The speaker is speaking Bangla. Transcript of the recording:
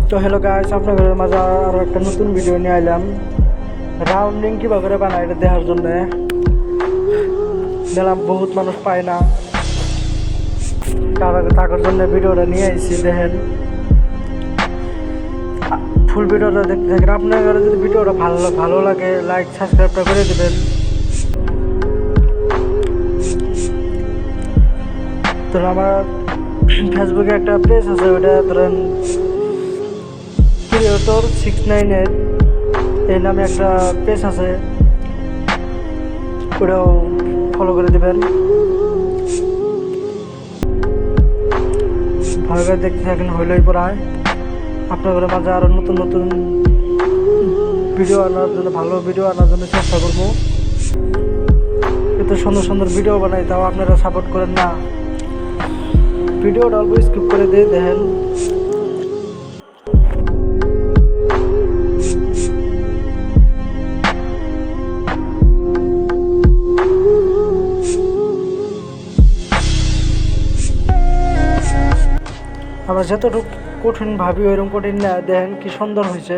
তো হ্যালো গাইস, আপনাদের মাঝে আরো একটা নতুন ভিডিও নিয়ে আইলাম। রাউন্ডিং কিভাবে করে বানায় এটা দেখার জন্য দেখলাম বহুত মানুষ পায় না, তাদের জন্য ভিডিওটা নিয়ে আইছি। দেখেন ফুল ভিডিওটা দেখতে থাকেন। আপনাদের যদি ভিডিওটা ভালো লাগে, লাইক সাবস্ক্রাইবটা করে দেবেন। তো আমার ফেসবুকে একটা পেজ আছে, ওটা ধরেন ক্রিয়েটর 698 এই নামে একটা পেজ আছে, ওটাও ফলো করে দেবেন। ভালো করে দেখতে থাকেন, হইলেই পড়ায় আপনাদের মাঝে আরও নতুন নতুন ভিডিও আনার জন্য, ভালো ভিডিও আনার জন্য চেষ্টা করবো। এত সুন্দর সুন্দর ভিডিও বানাই, তাও আপনারা সাপোর্ট করেন না। ভিডিওটা অল্প স্কিপ করে দিয়ে দেখেন। আমরা যতটুকু কঠিন ভাবি ওইরকম কঠিন না, দেখেন কি সুন্দর হয়েছে।